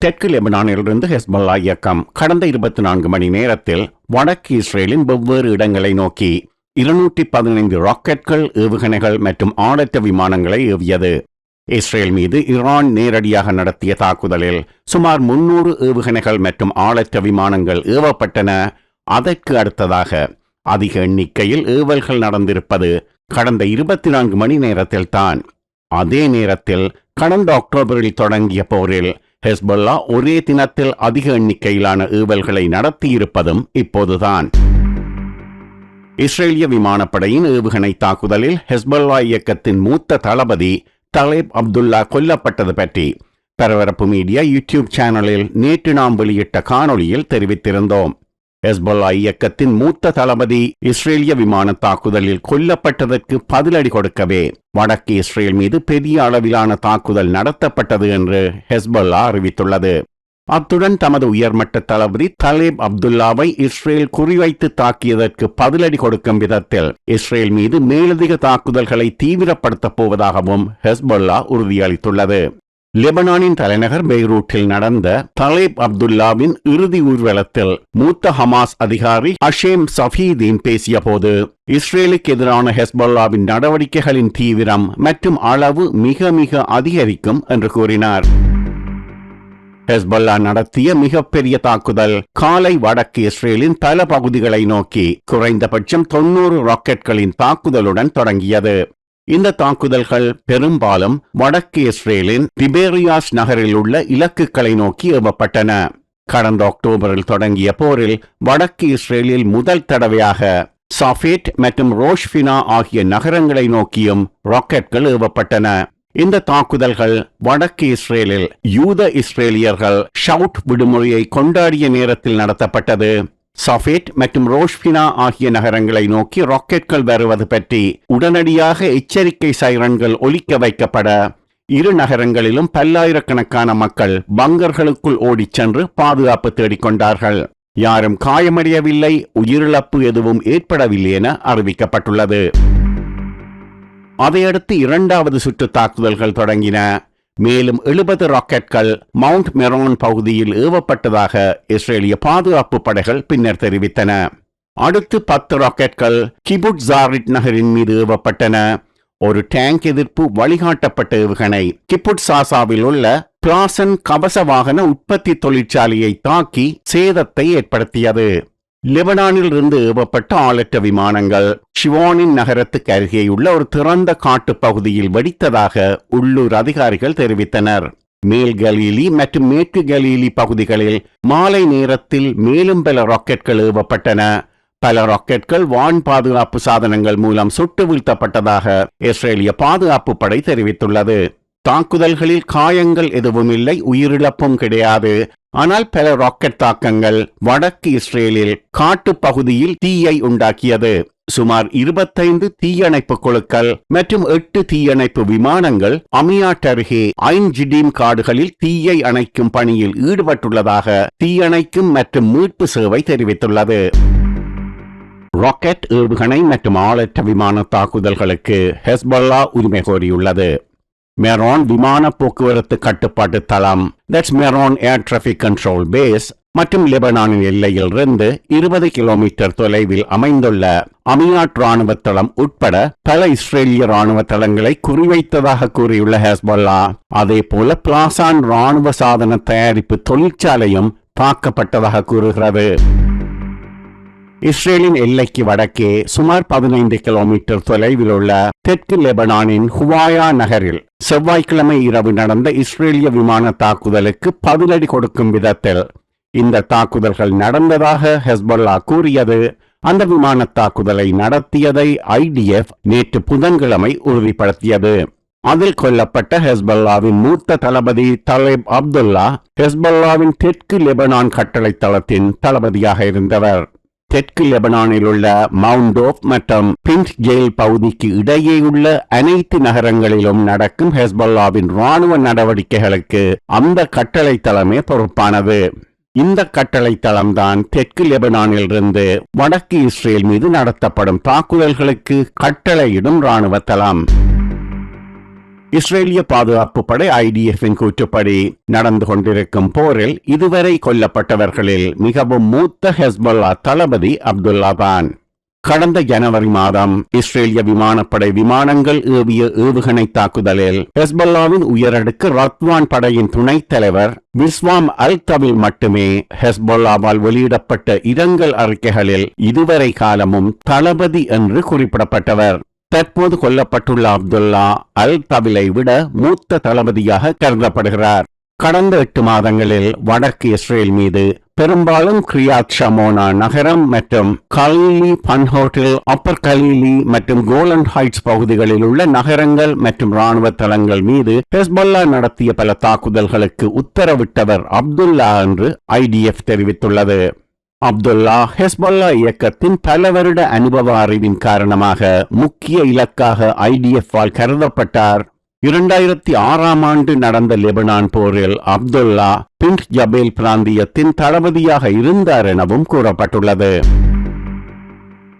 தெற்கு லெபனானிலிருந்து ஹெஸ்பொல்லா இயக்கம் கடந்த 24 மணி நேரத்தில் வடக்கு இஸ்ரேலின் வெவ்வேறு இடங்களை நோக்கி 215 ராக்கெட்கள், ஏவுகணைகள் மற்றும் ஆளற்ற விமானங்களை ஏவியது. இஸ்ரேல் மீது ஈரான் நேரடியாக நடத்திய தாக்குதலில் சுமார் 300 ஏவுகணைகள் மற்றும் ஆளற்ற விமானங்கள் ஏவப்பட்டன. அதற்கு அடுத்ததாக அதிக எண்ணிக்கையில் ஏவல்கள் நடந்திருப்பது கடந்த 24 மணி நேரத்தில் தான். அதே நேரத்தில் கடந்த அக்டோபரில் தொடங்கிய போரில் ஹெஸ்பொல்லா ஒரே தினத்தில் அதிக எண்ணிக்கையிலான ஏவல்களை நடத்தியிருப்பதும் இப்போதுதான். இஸ்ரேலிய விமானப்படையின் ஏவுகணை தாக்குதலில் ஹெஸ்பொல்லா இயக்கத்தின் மூத்த தளபதி தலேப் அப்துல்லா கொல்லப்பட்டது பற்றி பரபரப்பு மீடியா யூடியூப் சேனலில் நேற்று நாம் வெளியிட்ட காணொளியில் தெரிவித்திருந்தோம். ஹெஸ்பொல்லா இயக்கத்தின் மூத்த தளபதி இஸ்ரேலிய விமான தாக்குதலில் கொல்லப்பட்டதற்கு பதிலடி கொடுக்கவே வடக்கு இஸ்ரேல் மீது பெரிய அளவிலான தாக்குதல் நடத்தப்பட்டது என்று ஹெஸ்பொல்லா அறிவித்துள்ளது. அத்துடன் தமது உயர்மட்ட தளபதி தலேப் அப்துல்லாவை இஸ்ரேல் குறிவைத்து தாக்கியதற்கு பதிலடி கொடுக்கும் விதத்தில் இஸ்ரேல் மீது மேலதிக தாக்குதல்களை தீவிரப்படுத்தப் போவதாகவும் ஹெஸ்பொல்லா உறுதியளித்துள்ளது. லெபனானின் தலைநகர் பெய்ரூட்டில் நடந்த தலேப் அப்துல்லாவின் இறுதி ஊர்வலத்தில் மூத்த ஹமாஸ் அதிகாரி ஹஷேம் சஃபீதீன் பேசிய போது இஸ்ரேலுக்கு எதிரான ஹெஸ்பொல்லாவின் நடவடிக்கைகளின் தீவிரம் மற்றும் அளவு மிக மிக அதிகரிக்கும் என்று கூறினார். ஹெஸ்பொல்லா நடத்திய மிகப்பெரிய தாக்குதல் காலை வடக்கு இஸ்ரேலின் பல பகுதிகளை நோக்கி குறைந்தபட்சம் 90 ராக்கெட்களின் தாக்குதலுடன் தொடங்கியது. இந்த தாக்குதல்கள் பெரும்பாலும் வடக்கு இஸ்ரேலின் திபேரியாஸ் நகரில் உள்ள இலக்குகளை நோக்கி ஏவப்பட்டன. கடந்த அக்டோபரில் தொடங்கிய போரில் வடக்கு இஸ்ரேலில் முதல் தடவையாக சாஃபேட் மற்றும் ரோஷ்பினா ஆகிய நகரங்களை நோக்கியும் ராக்கெட்கள் ஏவப்பட்டன. இந்த தாக்குதல்கள் வடக்கு இஸ்ரேலில் யூத இஸ்ரேலியர்கள் ஷவுட் விடுமுறையை கொண்டாடிய நேரத்தில் நடத்தப்பட்டது. சாஃபேட் மற்றும் ரோஷ்பினா ஆகிய நகரங்களை நோக்கி ராக்கெட்கள் வருவது பற்றி உடனடியாக எச்சரிக்கை சைரன்கள் ஒலிக்க வைக்கப்பட இரு நகரங்களிலும் பல்லாயிரக்கணக்கான மக்கள் பங்கர்களுக்குள் ஓடிச் சென்று பாதுகாப்பு தேடிக்கொண்டார்கள். யாரும் காயமடையவில்லை, உயிரிழப்பு எதுவும் ஏற்படவில்லை என அறிவிக்கப்பட்டுள்ளது. அதையடுத்து இரண்டாவது சுற்று தாக்குதல்கள் தொடங்கின. மேலும் 70 ராக்கெட்கள் மவுண்ட் மெரோன் பகுதியில் ஏவப்பட்டதாக இஸ்ரேலிய பாதுகாப்பு படைகள் பின்னர் தெரிவித்தன. அடுத்து 10 ராக்கெட்கள் கிபுட் ஜாரிட் நகரின் மீது ஏவப்பட்டன. ஒரு டேங்க் எதிர்ப்பு வழிகாட்டப்பட்ட ஏவுகணை கிபுட் சாசாவில் உள்ள பிளாசன் கவச வாகன உற்பத்தி தொழிற்சாலையை தாக்கி சேதத்தை ஏற்படுத்தியது. லெபனானில் இருந்து ஏவப்பட்ட ஆளற்ற விமானங்கள் ஷிவானின் நகரத்துக்கு அருகேயுள்ள ஒரு திறந்த காட்டு பகுதியில் வெடித்ததாக உள்ளூர் அதிகாரிகள் தெரிவித்தனர். மேல் கலீலி மற்றும் மேற்கு கலீலி பகுதிகளில் மாலை நேரத்தில் மேலும் பல ராக்கெட்கள் ஏவப்பட்டன. பல ராக்கெட்கள் வான் பாதுகாப்பு சாதனங்கள் மூலம் சுட்டு வீழ்த்தப்பட்டதாக இஸ்ரேலிய பாதுகாப்பு படை தெரிவித்துள்ளது. தாக்குதல்களில் காயங்கள் எதுவும் இல்லை, உயிரிழப்பும் கிடையாது. ஆனால் பல ராக்கெட் தாக்கங்கள் வடக்கு இஸ்ரேலில் காட்டு பகுதியில் தீயை உண்டாக்கியது. சுமார் 25 தீயணைப்பு குழுக்கள் மற்றும் 8 தீயணைப்பு விமானங்கள் அமியாட் அருகே ஐன் ஜிடீம் காடுகளில் தீயை அணைக்கும் பணியில் ஈடுபட்டுள்ளதாக தீயணைக்கும் மற்றும் மீட்பு சேவை தெரிவித்துள்ளது. ராக்கெட், ஏவுகணை மற்றும் ஆளற்ற விமான தாக்குதல்களுக்கு ஹெஸ்பொல்லா உரிமை கோரியுள்ளது. மெரோன் விமான போக்குவரத்து கட்டுப்பாட்டு தளம் மெரோன் ஏர் டிராபிக் கண்ட்ரோல் பேஸ் மற்றும் லெபனானின் எல்லையிலிருந்து 20 கிலோமீட்டர் தொலைவில் அமைந்துள்ள அமியாட் ராணுவ தளம் உட்பட பல இஸ்ரேலிய ராணுவ தளங்களை குறிவைத்ததாக கூறியுள்ள ஹெஸ்பொல்லா அதே போல பிளாசான் ராணுவ சாதன தயாரிப்பு தொழிற்சாலையும் தாக்கப்பட்டதாக கூறுகிறது. இஸ்ரேலின் எல்லைக்கு வடக்கே சுமார் 15 கிலோமீட்டர் தொலைவில் உள்ள தெற்கு லெபனானின் ஹுவாயா நகரில் செவ்வாய்க்கிழமை இரவு நடந்த இஸ்ரேலிய விமான தாக்குதலுக்கு பதிலடி கொடுக்கும் விதத்தில் இந்த தாக்குதல்கள் நடந்ததாக ஹெஸ்பொல்லா கூறியது. அந்த விமான தாக்குதலை நடத்தியதை IDF நேற்று புதன்கிழமை உறுதிப்படுத்தியது. அதில் கொல்லப்பட்ட ஹெஸ்பொல்லாவின் மூத்த தளபதி தலேப் அப்துல்லா ஹெஸ்பொல்லாவின் தெற்கு லெபனான் கட்டளை தளத்தின் தளபதியாக இருந்தவர். தெற்கு லெபனானில் உள்ள மவுண்டோப் மற்றும் பின்ட் ஜெயில் பகுதிக்கு இடையேயுள்ள அனைத்து நகரங்களிலும் நடக்கும் ஹெஸ்பொல்லாவின் ராணுவ நடவடிக்கைகளுக்கு அந்த கட்டளை தளமே பொறுப்பானது. இந்த கட்டளை தளம்தான் தெற்கு லெபனானில் இருந்து வடக்கு இஸ்ரேல் மீது நடத்தப்படும் தாக்குதல்களுக்கு கட்டளையிடும் ராணுவ தளம். இஸ்ரேலிய பாதுகாப்பு படை IDFின் கூற்றுப்படி நடந்து கொண்டிருக்கும் போரில் இதுவரை கொல்லப்பட்டவர்களில் மிகவும் மூத்த ஹெஸ்பொல்லா தளபதி அப்துல்லா தான். கடந்த ஜனவரி மாதம் இஸ்ரேலிய விமானப்படை விமானங்கள் ஏவிய ஏவுகணை தாக்குதலில் ஹெஸ்பொல்லாவின் உயரடுக்கு ரத்வான் படையின் துணைத் தலைவர் விஸ்வாம் அல்-தவில் மட்டுமே ஹெஸ்பொல்லாவால் வெளியிடப்பட்ட இரங்கல் அறிக்கைகளில் இதுவரை காலமும் தளபதி என்று குறிப்பிடப்பட்டவர். தற்போது கொல்லப்பட்டுள்ள அப்துல்லா அல்-தவிலை விட மூத்த தளபதியாக கருதப்படுகிறார். கடந்த 8 மாதங்களில் வடக்கு இஸ்ரேல் மீது பெரும்பாலும் கிரியாத் ஷமோனா நகரம் மற்றும் கலீலி பன்ஹோட்டில், அப்பர் கலீலி மற்றும் கோலன் ஹைட்ஸ் பகுதிகளில் உள்ள நகரங்கள் மற்றும் இராணுவ தளங்கள் மீது ஹெஸ்பொல்லா நடத்திய பல தாக்குதல்களுக்கு உத்தரவிட்டவர் அப்துல்லா என்று IDF தெரிவித்துள்ளது. அப்துல்லா ஹெஸ்பொல்லா இயக்கத்தின் பல வருட அனுபவ அறிவின் காரணமாக முக்கிய இலக்காக IDF-ஆல் கருதப்பட்டார். 2006ஆம் ஆண்டு நடந்த லெபனான் போரில் அப்துல்லா பின்ட் ஜபேல் பிராந்தியத்தின் தளபதியாக இருந்தார் எனவும் கூறப்பட்டுள்ளது.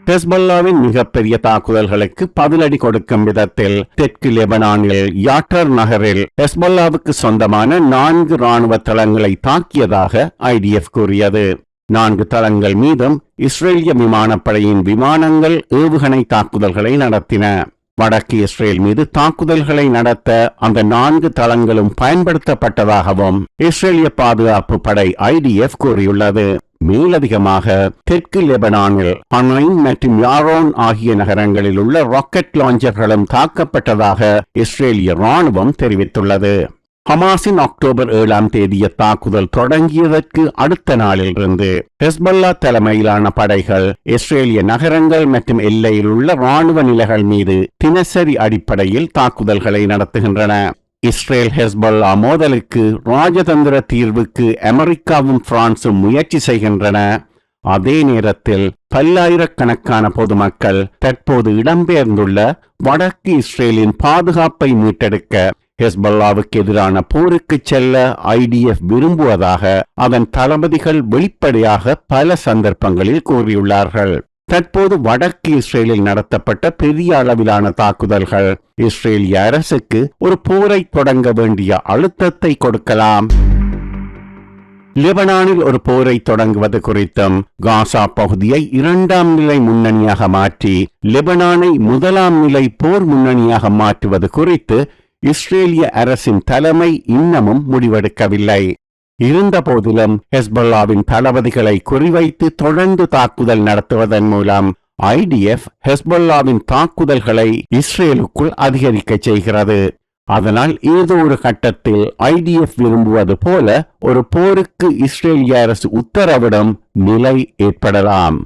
ஹெஸ்பொல்லாவின் மிகப்பெரிய தாக்குதல்களுக்கு பதிலடி கொடுக்கும் விதத்தில் தெற்கு லெபனானில் யாட்டர் நகரில் ஹெஸ்பொல்லாவுக்கு சொந்தமான 4 இராணுவ தளங்களை தாக்கியதாக IDF கூறியது. 4 தளங்கள் மீதும் இஸ்ரேலிய விமானப்படையின் விமானங்கள் ஏவுகணை தாக்குதல்களை நடத்தின. வடக்கு இஸ்ரேல் மீது தாக்குதல்களை நடத்த அந்த 4 தளங்களும் பயன்படுத்தப்பட்டதாகவும் இஸ்ரேலிய பாதுகாப்பு படை IDF கூறியுள்ளது. மேலதிகமாக தெற்கு லெபனானில் ஹனைன் மற்றும் யாரோன் ஆகிய நகரங்களில் உள்ள ராக்கெட் லாஞ்சர்களும் தாக்கப்பட்டதாக இஸ்ரேலிய இராணுவம் தெரிவித்துள்ளது. ஹமாஸின் அக்டோபர் 7ஆம் தேதிய தாக்குதல் தொடங்கியதற்கு அடுத்த நாளிலிருந்து ஹெஸ்பொல்லா தலைமையிலான படைகள் இஸ்ரேலிய நகரங்கள் மற்றும் எல்லையில் உள்ள இராணுவ நிலைகள் மீது தினசரி அடிப்படையில் தாக்குதல்களை நடத்துகின்றன. இஸ்ரேல் ஹெஸ்பொல்லா மோதலுக்கு ராஜதந்திர தீர்வுக்கு அமெரிக்காவும் பிரான்சும் முயற்சி செய்கின்றன. அதே நேரத்தில் பல்லாயிரக்கணக்கான பொதுமக்கள் தற்போது இடம்பெயர்ந்துள்ள வடக்கு இஸ்ரேலின் பாதுகாப்பை மீட்டெடுக்க ஹெஸ்பொல்லாவுக்கு எதிரான போருக்கு செல்ல IDF விரும்புவதாக அதன் தளபதிகள் வெளிப்படையாக பல சந்தர்ப்பங்களில் கூறியுள்ளார்கள். தற்போது வடக்கு இஸ்ரேலில் நடத்தப்பட்ட பெரிய அளவிலான தாக்குதல்கள் இஸ்ரேலிய அரசுக்கு ஒரு போரை தொடங்க வேண்டிய அழுத்தத்தை கொடுக்கலாம். லெபனானில் ஒரு போரை தொடங்குவது குறித்தும் காசா பகுதியை 2ஆம் நிலை முன்னணியாக மாற்றி லெபனானை 1ஆம் நிலை போர் முன்னணியாக மாற்றுவது குறித்து இஸ்ரேலிய அரசின் தலைமை இன்னமும் முடிவெடுக்கவில்லை. இருந்த போதிலும் ஹெஸ்பொல்லாவின் தளபதிகளை குறிவைத்து தொடர்ந்து தாக்குதல் நடத்துவதன் மூலம் IDF ஹெஸ்பொல்லாவின் தாக்குதல்களை இஸ்ரேலுக்குள் அதிகரிக்க செய்கிறது. அதனால் ஏதோ ஒரு கட்டத்தில் IDF விரும்புவது போல ஒரு போருக்கு இஸ்ரேலிய அரசு உத்தரவிடும் நிலை ஏற்படலாம்.